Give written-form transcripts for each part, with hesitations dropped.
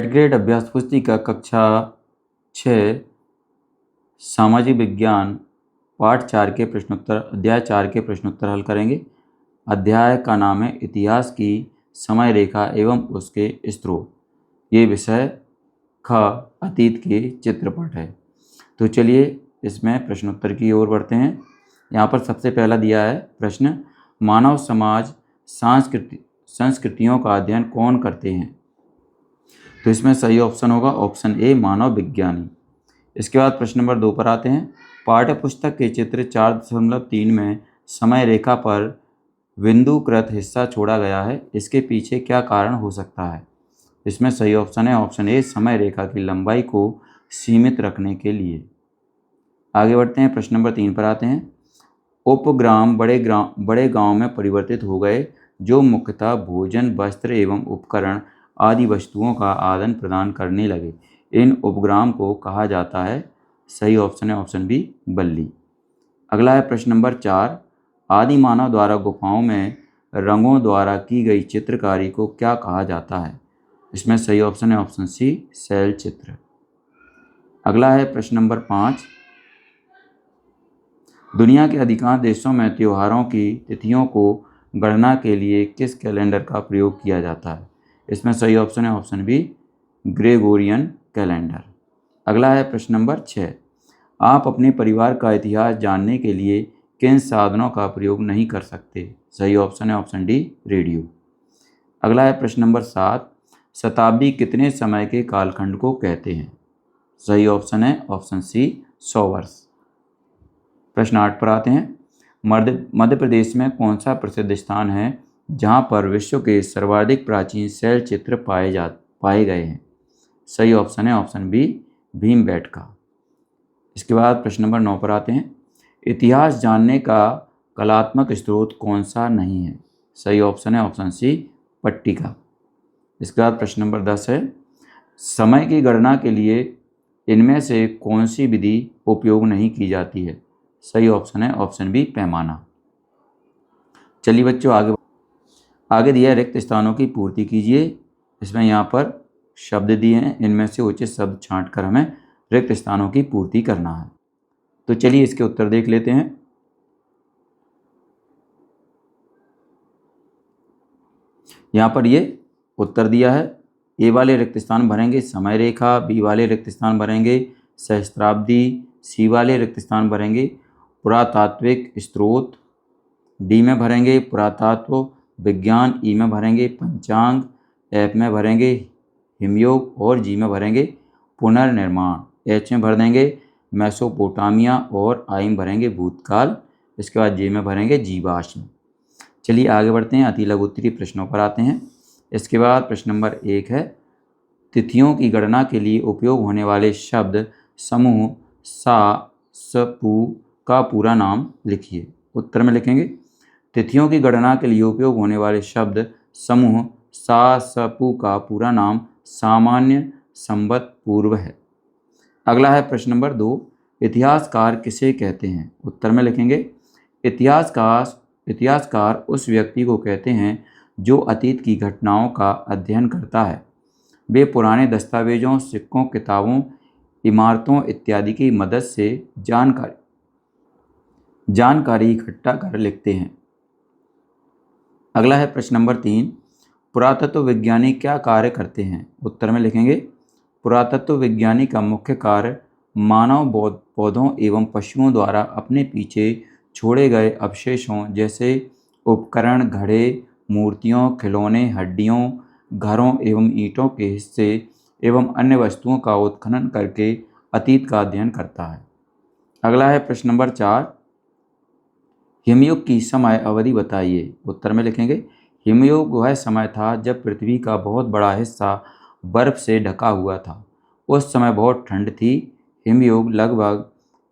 Grade अभ्यास पुस्तिका कक्षा 6 सामाजिक विज्ञान पाठ 4 के प्रश्नोत्तर अध्याय 4 के प्रश्नोत्तर हल करेंगे। अध्याय का नाम है इतिहास की समय रेखा एवं उसके स्रोत। ये विषय ख अतीत के चित्रपट है। तो चलिए इसमें प्रश्नोत्तर की ओर बढ़ते हैं। यहाँ पर सबसे पहला दिया है प्रश्न, मानव समाज संस्कृतियों का अध्ययन कौन करते हैं? तो इसमें सही ऑप्शन होगा ऑप्शन ए मानव विज्ञानी। इसके बाद प्रश्न नंबर 2 पर आते हैं। पाठ्य पुस्तक के चित्र 4.3 में समय रेखा पर बिंदुकृत हिस्सा छोड़ा गया है, इसके पीछे क्या कारण हो सकता है? इसमें सही ऑप्शन है ऑप्शन ए समय रेखा की लंबाई को सीमित रखने के लिए। आगे बढ़ते हैं, प्रश्न नंबर 3 पर आते हैं। उपग्राम बड़े गांव में परिवर्तित हो गए जो मुख्यतः भोजन, वस्त्र एवं उपकरण आदि वस्तुओं का आदान प्रदान करने लगे। इन उपग्राम को कहा जाता है? सही ऑप्शन है ऑप्शन बी बल्ली। अगला है प्रश्न नंबर 4। आदि मानव द्वारा गुफाओं में रंगों द्वारा की गई चित्रकारी को क्या कहा जाता है? इसमें सही ऑप्शन है ऑप्शन सी शैल चित्र। अगला है प्रश्न नंबर 5। दुनिया के अधिकांश देशों में त्योहारों की तिथियों को गणना के लिए किस कैलेंडर का प्रयोग किया जाता है? इसमें सही ऑप्शन है ऑप्शन बी ग्रेगोरियन कैलेंडर। अगला है प्रश्न नंबर 6। आप अपने परिवार का इतिहास जानने के लिए किन साधनों का प्रयोग नहीं कर सकते? सही ऑप्शन है ऑप्शन डी रेडियो। अगला है प्रश्न नंबर 7। शताब्दी कितने समय के कालखंड को कहते हैं? सही ऑप्शन है ऑप्शन सी 100 वर्ष। प्रश्न 8 पर आते हैं। मध्य प्रदेश में कौन सा प्रसिद्ध स्थान है जहां पर विश्व के सर्वाधिक प्राचीन शैल चित्र पाए गए हैं? सही ऑप्शन है ऑप्शन बी भीमबेटका। इसके बाद प्रश्न नंबर 9 पर आते हैं। इतिहास जानने का कलात्मक स्रोत कौन सा नहीं है? सही ऑप्शन है ऑप्शन सी पट्टिका। इसके बाद प्रश्न नंबर 10 है। समय की गणना के लिए इनमें से कौन सी विधि उपयोग नहीं की जाती है? सही ऑप्शन है ऑप्शन बी पैमाना। चलिए बच्चों आगे दिया रिक्त स्थानों की पूर्ति कीजिए। इसमें यहाँ पर शब्द दिए हैं, इनमें से उचित शब्द छांटकर हमें रिक्त स्थानों की पूर्ति करना है। तो चलिए इसके उत्तर देख लेते हैं। यहाँ पर ये उत्तर दिया है। ए वाले रिक्त स्थान भरेंगे समय रेखा, बी वाले रिक्त स्थान भरेंगे सहस्त्राब्दी, सी वाले रिक्त स्थान भरेंगे पुरातात्विक स्रोत, डी में भरेंगे पुरातत्व विज्ञान, ई में भरेंगे पंचांग, एफ में भरेंगे हिमयोग और जी में भरेंगे पुनर्निर्माण, एच में भर देंगे मेसोपोटामिया और आई में भरेंगे भूतकाल। इसके बाद जे में भरेंगे जीवाश्म। चलिए आगे बढ़ते हैं, अति लघु उत्तरीय प्रश्नों पर आते हैं। इसके बाद प्रश्न नंबर 1 है। तिथियों की गणना के लिए उपयोग होने वाले शब्द समूह सा स पू का पूरा नाम लिखिए। उत्तर में लिखेंगे तिथियों की गणना के लिए उपयोग होने वाले शब्द समूह सा स पू का पूरा नाम सामान्य संवत पूर्व है। अगला है प्रश्न नंबर 2। इतिहासकार किसे कहते हैं? उत्तर में लिखेंगे इतिहासकार उस व्यक्ति को कहते हैं जो अतीत की घटनाओं का अध्ययन करता है। वे पुराने दस्तावेजों, सिक्कों, किताबों, इमारतों इत्यादि की मदद से जानकारी इकट्ठा कर लिखते हैं। अगला है प्रश्न नंबर 3। पुरातत्व विज्ञानी क्या कार्य करते हैं? उत्तर में लिखेंगे पुरातत्व विज्ञानी का मुख्य कार्य मानव पौधों एवं पशुओं द्वारा अपने पीछे छोड़े गए अवशेषों जैसे उपकरण, घड़े, मूर्तियों, खिलौने, हड्डियों, घरों एवं ईंटों के हिस्से एवं अन्य वस्तुओं का उत्खनन करके अतीत का अध्ययन करता है। अगला है प्रश्न नंबर 4। हिमयुग की समय अवधि बताइए। उत्तर में लिखेंगे हिमयुग वह समय था जब पृथ्वी का बहुत बड़ा हिस्सा बर्फ से ढका हुआ था। उस समय बहुत ठंड थी। हिमयुग लगभग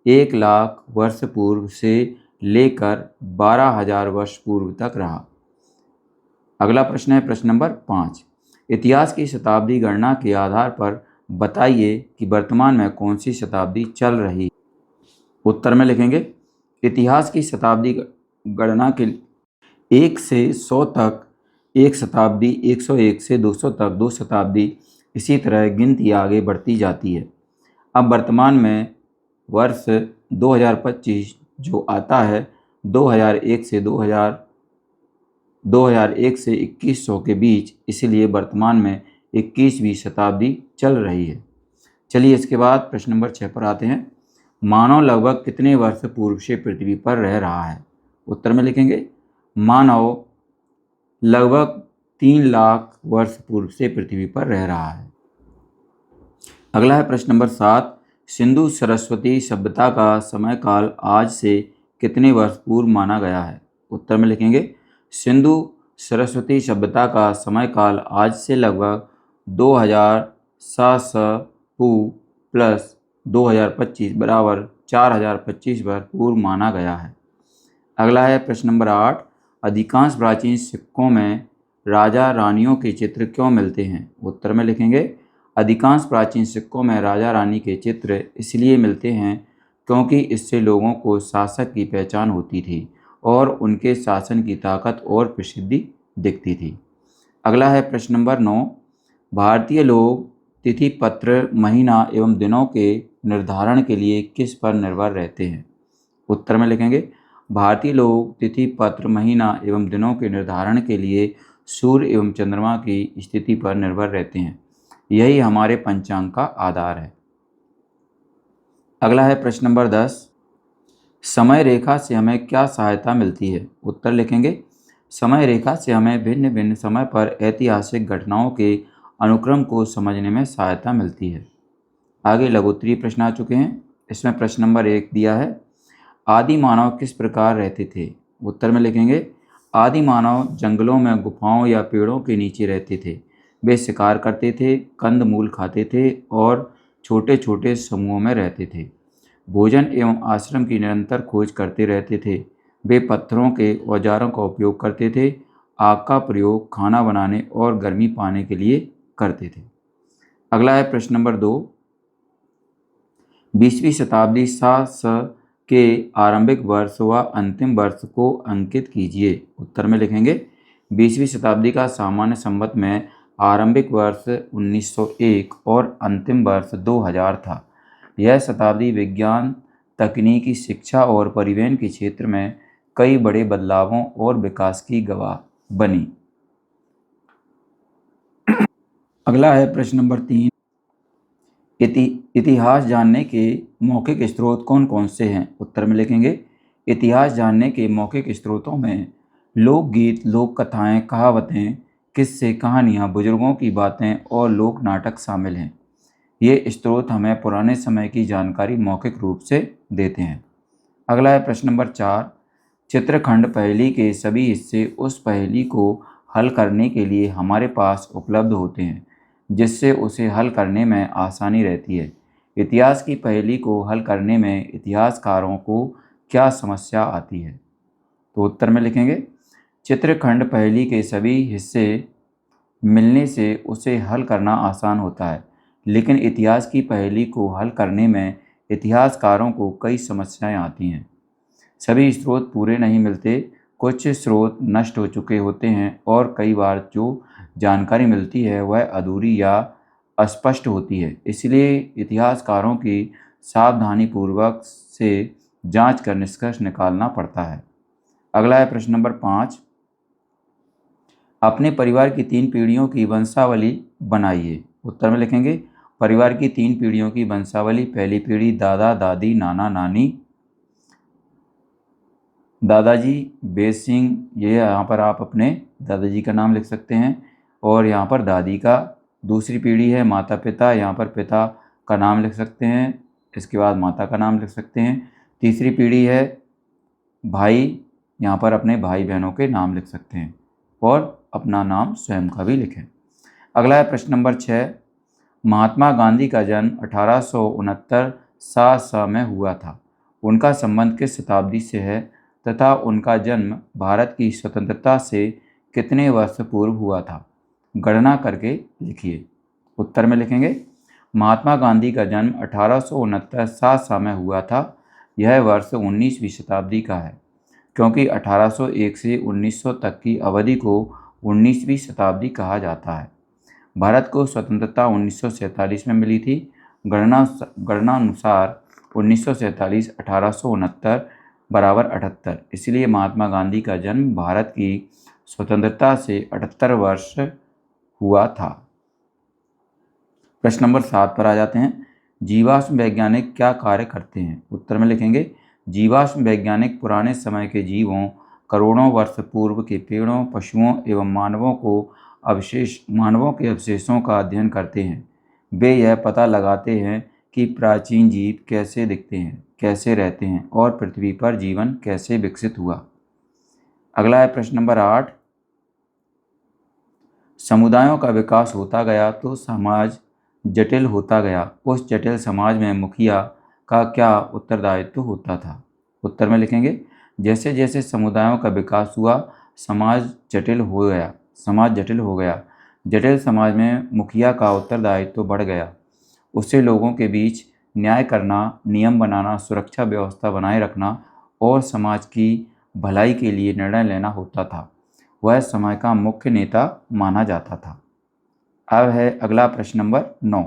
1 लाख वर्ष पूर्व से लेकर 12,000 वर्ष पूर्व तक रहा। अगला प्रश्न है प्रश्न नंबर 5। इतिहास की शताब्दी गणना के आधार पर बताइए कि वर्तमान में कौन सी शताब्दी चल रही है। उत्तर में लिखेंगे इतिहास की शताब्दी गणना के 1 से 100 तक 1 शताब्दी, 101 से 200 तक 2 शताब्दी, इसी तरह गिनती आगे बढ़ती जाती है। अब वर्तमान में वर्ष 2025 जो आता है 2001 से 2100 के बीच, इसलिए वर्तमान में 21वीं शताब्दी चल रही है। चलिए इसके बाद प्रश्न नंबर 6 पर आते हैं। मानव लगभग कितने वर्ष पूर्व से पृथ्वी पर रह रहा है? उत्तर में लिखेंगे मानव लगभग 3 लाख वर्ष पूर्व से पृथ्वी पर रह रहा है। अगला है प्रश्न नंबर 7। सिंधु सरस्वती सभ्यता का समय काल आज से कितने वर्ष पूर्व माना गया है? उत्तर में लिखेंगे सिंधु सरस्वती सभ्यता का समय काल आज से लगभग 2700 प्लस 2025 बराबर 4025 वर्ष पूर्व माना गया है। अगला है प्रश्न नंबर 8। अधिकांश प्राचीन सिक्कों में राजा रानियों के चित्र क्यों मिलते हैं? उत्तर में लिखेंगे अधिकांश प्राचीन सिक्कों में राजा रानी के चित्र इसलिए मिलते हैं क्योंकि इससे लोगों को शासक की पहचान होती थी और उनके शासन की ताकत और प्रसिद्धि दिखती थी। अगला है प्रश्न नंबर 9। भारतीय लोग तिथि पत्र महीना एवं दिनों के निर्धारण के लिए किस पर निर्भर रहते हैं? उत्तर में लिखेंगे भारतीय लोग तिथि पत्र महीना एवं दिनों के निर्धारण के लिए सूर्य एवं चंद्रमा की स्थिति पर निर्भर रहते हैं। यही हमारे पंचांग का आधार है। अगला है प्रश्न नंबर 10। समय रेखा से हमें क्या सहायता मिलती है? उत्तर लिखेंगे समय रेखा से हमें भिन्न भिन्न समय पर ऐतिहासिक घटनाओं के अनुक्रम को समझने में सहायता मिलती है। आगे लघुत्तरीय प्रश्न आ चुके हैं। इसमें प्रश्न नंबर 1 दिया है आदि मानव किस प्रकार रहते थे? उत्तर में लिखेंगे आदि मानव जंगलों में गुफाओं या पेड़ों के नीचे रहते थे। वे शिकार करते थे, कंद मूल खाते थे और छोटे छोटे समूहों में रहते थे। भोजन एवं आश्रम की निरंतर खोज करते रहते थे। वे पत्थरों के औजारों का उपयोग करते थे। आग का प्रयोग खाना बनाने और गर्मी पाने के लिए करते थे। अगला है प्रश्न नंबर 2। 20वीं शताब्दी सा के आरंभिक वर्ष व अंतिम वर्ष को अंकित कीजिए। उत्तर में लिखेंगे 20वीं शताब्दी का सामान्य संवत में आरंभिक वर्ष 1901 और अंतिम वर्ष 2000 था। यह शताब्दी विज्ञान, तकनीकी, शिक्षा और परिवहन के क्षेत्र में कई बड़े बदलावों और विकास की गवाह बनी। अगला है प्रश्न नंबर 3। इतिहास जानने के मौखिक स्रोत कौन कौन से हैं? उत्तर में लिखेंगे इतिहास जानने के मौखिक स्रोतों में लोकगीत, लोक कथाएँ, कहावतें, किस्से, कहानियाँ, बुजुर्गों की बातें और लोक नाटक शामिल हैं। ये स्रोत हमें पुराने समय की जानकारी मौखिक रूप से देते हैं। अगला है प्रश्न नंबर 4। चित्रखंड पहेली के सभी हिस्से उस पहेली को हल करने के लिए हमारे पास उपलब्ध होते हैं, जिससे उसे हल करने में आसानी रहती है। इतिहास की पहेली को हल करने में इतिहासकारों को क्या समस्या आती है? तो उत्तर में लिखेंगे चित्रखंड पहेली के सभी हिस्से मिलने से उसे हल करना आसान होता है, लेकिन इतिहास की पहेली को हल करने में इतिहासकारों को कई समस्याएं आती हैं। सभी स्रोत पूरे नहीं मिलते, कुछ स्रोत नष्ट हो चुके होते हैं और कई बार जो जानकारी मिलती है वह अधूरी या अस्पष्ट होती है। इसलिए इतिहासकारों की सावधानीपूर्वक से जांच कर निष्कर्ष निकालना पड़ता है। अगला है प्रश्न नंबर 5। अपने परिवार की 3 पीढ़ियों की वंशावली बनाइए। उत्तर में लिखेंगे परिवार की 3 पीढ़ियों की वंशावली। पहली पीढ़ी दादा दादी नाना नानी। दादाजी बेद सिंह, ये यहाँ पर आप अपने दादाजी का नाम लिख सकते हैं और यहाँ पर दादी का। दूसरी पीढ़ी है माता पिता, यहाँ पर पिता का नाम लिख सकते हैं, इसके बाद माता का नाम लिख सकते हैं। तीसरी पीढ़ी है भाई, यहाँ पर अपने भाई बहनों के नाम लिख सकते हैं और अपना नाम स्वयं का भी लिखें। अगला है प्रश्न नंबर 6। महात्मा गांधी का जन्म 1869 सा में हुआ था। उनका संबंध किस शताब्दी से है तथा उनका जन्म भारत की स्वतंत्रता से कितने वर्ष पूर्व हुआ था? गणना करके लिखिए। उत्तर में लिखेंगे महात्मा गांधी का जन्म 1869 सा में हुआ था। यह वर्ष 19वीं शताब्दी का है, क्योंकि 1801 से 1900 तक की अवधि को 19वीं शताब्दी कहा जाता है। भारत को स्वतंत्रता 1947 में मिली थी। गणना अनुसार 1947 1869 बराबर 78, इसलिए महात्मा गांधी का जन्म भारत की स्वतंत्रता से 78 वर्ष हुआ था। प्रश्न नंबर 7 पर आ जाते हैं। जीवाश्म वैज्ञानिक क्या कार्य करते हैं? उत्तर में लिखेंगे जीवाश्म वैज्ञानिक पुराने समय के जीवों, करोड़ों वर्ष पूर्व के पेड़ों, पशुओं एवं मानवों के अवशेषों का अध्ययन करते हैं। वे यह पता लगाते हैं कि प्राचीन जीव कैसे दिखते हैं, कैसे रहते हैं और पृथ्वी पर जीवन कैसे विकसित हुआ। अगला है प्रश्न नंबर 8। समुदायों का विकास होता गया तो समाज जटिल होता गया। उस जटिल समाज में मुखिया का क्या उत्तरदायित्व होता था? उत्तर में लिखेंगे जैसे जैसे समुदायों का विकास हुआ समाज जटिल हो गया। जटिल समाज में मुखिया का उत्तरदायित्व बढ़ गया। उससे लोगों के बीच न्याय करना, नियम बनाना, सुरक्षा व्यवस्था बनाए रखना और समाज की भलाई के लिए निर्णय लेना होता था। वह समय का मुख्य नेता माना जाता था। अब है अगला प्रश्न नंबर 9।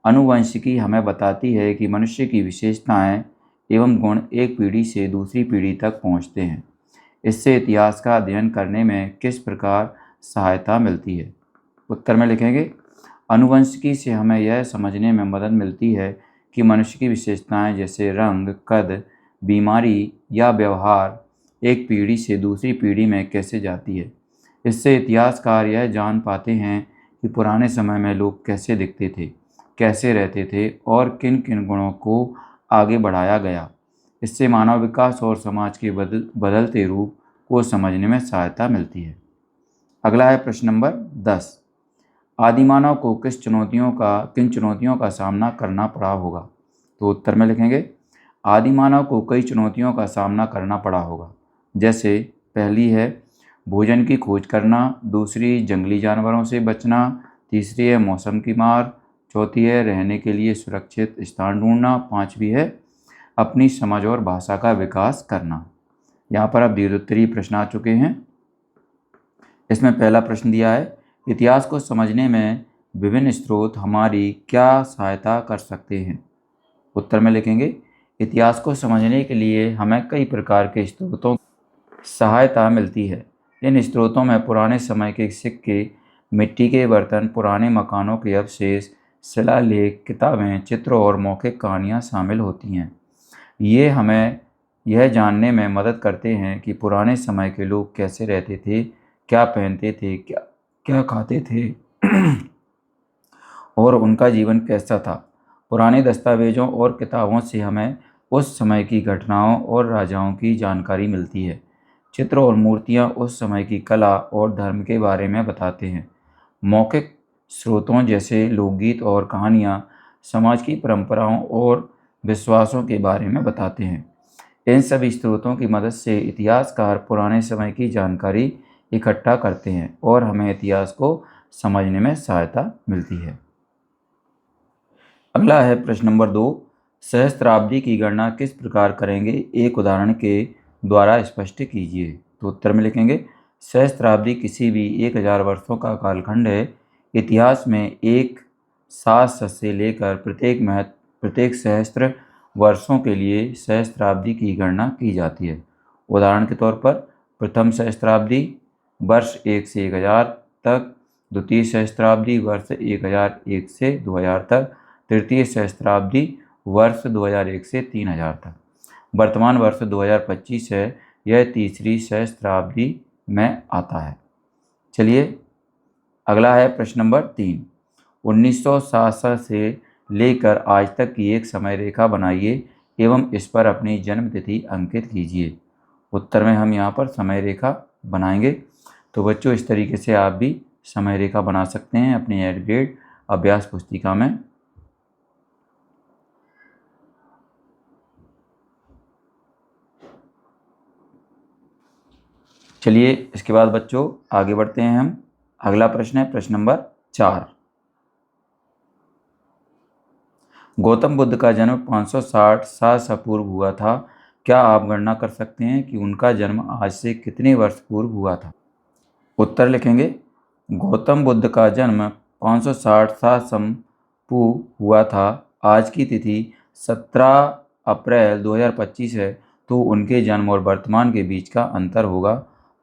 आनुवंशिकी हमें बताती है कि मनुष्य की विशेषताएं एवं गुण एक पीढ़ी से दूसरी पीढ़ी तक पहुंचते हैं। इससे इतिहास का अध्ययन करने में किस प्रकार सहायता मिलती है? उत्तर में लिखेंगे आनुवंशिकी से हमें यह समझने में मदद मिलती है कि मनुष्य की विशेषताएं जैसे रंग, कद, बीमारी या व्यवहार एक पीढ़ी से दूसरी पीढ़ी में कैसे जाती है। इससे इतिहासकार यह जान पाते हैं कि पुराने समय में लोग कैसे दिखते थे, कैसे रहते थे और किन किन गुणों को आगे बढ़ाया गया। इससे मानव विकास और समाज के बदलते रूप को समझने में सहायता मिलती है। अगला है प्रश्न नंबर 10। आदिमानव को किन चुनौतियों का सामना करना पड़ा होगा? तो उत्तर में लिखेंगे आदिमानव को कई चुनौतियों का सामना करना पड़ा होगा। जैसे पहली है भोजन की खोज करना, दूसरी जंगली जानवरों से बचना, तीसरी है मौसम की मार, चौथी है रहने के लिए सुरक्षित स्थान ढूंढना, पांचवी है अपनी समझ और भाषा का विकास करना। यहाँ पर अब दीर्घोत्तरीय प्रश्न आ चुके हैं। इसमें पहला प्रश्न दिया है इतिहास को समझने में विभिन्न स्रोत हमारी क्या सहायता कर सकते हैं? उत्तर में लिखेंगे इतिहास को समझने के लिए हमें कई प्रकार के स्रोतों की सहायता मिलती है। इन स्रोतों में पुराने समय के सिक्के, मिट्टी के बर्तन, पुराने मकानों के अवशेष, शिलालेख, किताबें, चित्र और मौखिक कहानियाँ शामिल होती हैं। ये हमें यह जानने में मदद करते हैं कि पुराने समय के लोग कैसे रहते थे, क्या पहनते थे, क्या खाते थे और उनका जीवन कैसा था। पुराने दस्तावेजों और किताबों से हमें उस समय की घटनाओं और राजाओं की जानकारी मिलती है। चित्र और मूर्तियाँ उस समय की कला और धर्म के बारे में बताते हैं। मौखिक स्रोतों जैसे लोकगीत और कहानियाँ समाज की परंपराओं और विश्वासों के बारे में बताते हैं। इन सभी स्रोतों की मदद से इतिहासकार पुराने समय की जानकारी इकट्ठा करते हैं और हमें इतिहास को समझने में सहायता मिलती है। अगला है प्रश्न नंबर 2। सहस्त्राब्दी की गणना किस प्रकार करेंगे? एक उदाहरण के द्वारा स्पष्ट कीजिए। तो उत्तर में लिखेंगे सहस्त्राब्दी किसी भी 1000 वर्षों का कालखंड है। इतिहास में एक सहस्र से लेकर प्रत्येक सहस्त्र वर्षों के लिए सहस्त्राब्दी की गणना की जाती है। उदाहरण के तौर पर प्रथम सहस्त्राब्दी वर्ष 1 से 1000 तक, द्वितीय सहस्त्राब्दी वर्ष 1001 से 2000 तक, तृतीय सहस्त्राब्दी वर्ष 2001 से 3000 तक। वर्तमान वर्ष 2025 है, यह तीसरी सहस्त्राब्दी में आता है। चलिए अगला है प्रश्न नंबर 3। 1967 से लेकर आज तक की एक समय रेखा बनाइए एवं इस पर अपनी जन्म तिथि अंकित कीजिए। उत्तर में हम यहाँ पर समय रेखा बनाएंगे। तो बच्चों इस तरीके से आप भी समय रेखा बना सकते हैं अपनी 8th ग्रेड अभ्यास पुस्तिका में। चलिए इसके बाद बच्चों आगे बढ़ते हैं हम। अगला प्रश्न है प्रश्न नंबर 4। गौतम बुद्ध का जन्म 560 साल पूर्व हुआ था। क्या आप गणना कर सकते हैं कि उनका जन्म आज से कितने वर्ष पूर्व हुआ था? उत्तर लिखेंगे गौतम बुद्ध का जन्म 560 संपू हुआ था। आज की तिथि 17 अप्रैल 2025 है, तो उनके जन्म और वर्तमान के बीच का अंतर होगा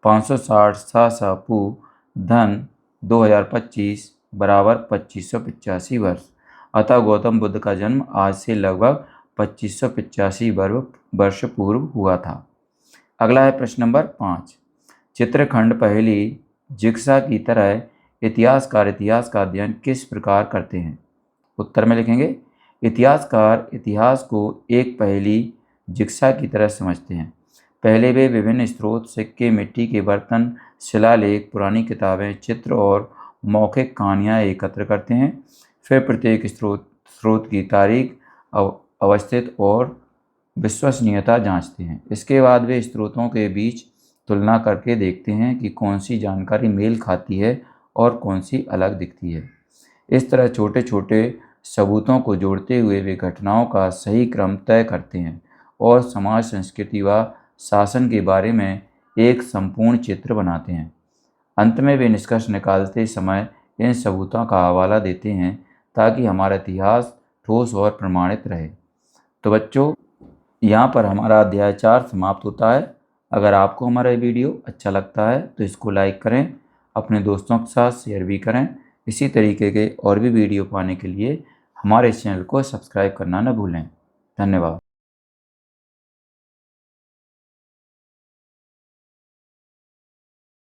560 संपू धन 2025 बराबर 2585 वर्ष। अतः गौतम बुद्ध का जन्म आज से लगभग 2585 वर्ष पूर्व हुआ था। अगला है प्रश्न नंबर 5। चित्रखंड पहेली जिक्सा की तरह इतिहासकार इतिहास का अध्ययन किस प्रकार करते हैं? उत्तर में लिखेंगे, इतिहासकार इतिहास को एक पहेली जिक्सा की तरह समझते हैं। पहले वे विभिन्न स्रोत, सिक्के, मिट्टी के बर्तन, शिलालेख, पुरानी किताबें, चित्र और मौखिक कहानियाँ एकत्र करते हैं। फिर प्रत्येक स्रोत की तारीख, अवस्थित और विश्वसनीयता जांचते हैं। इसके बाद वे स्रोतों के बीच तुलना करके देखते हैं कि कौन सी जानकारी मेल खाती है और कौन सी अलग दिखती है। इस तरह छोटे छोटे सबूतों को जोड़ते हुए वे घटनाओं का सही क्रम तय करते हैं और समाज, संस्कृति व शासन के बारे में एक संपूर्ण चित्र बनाते हैं। अंत में वे निष्कर्ष निकालते समय इन सबूतों का हवाला देते हैं ताकि हमारा इतिहास ठोस और प्रमाणित रहे। तो बच्चों, यहाँ पर हमारा अध्याय 4 समाप्त होता है। अगर आपको हमारा वीडियो अच्छा लगता है तो इसको लाइक करें, अपने दोस्तों के साथ शेयर भी करें। इसी तरीके के और भी वीडियो पाने के लिए हमारे इस चैनल को सब्सक्राइब करना न भूलें। धन्यवाद।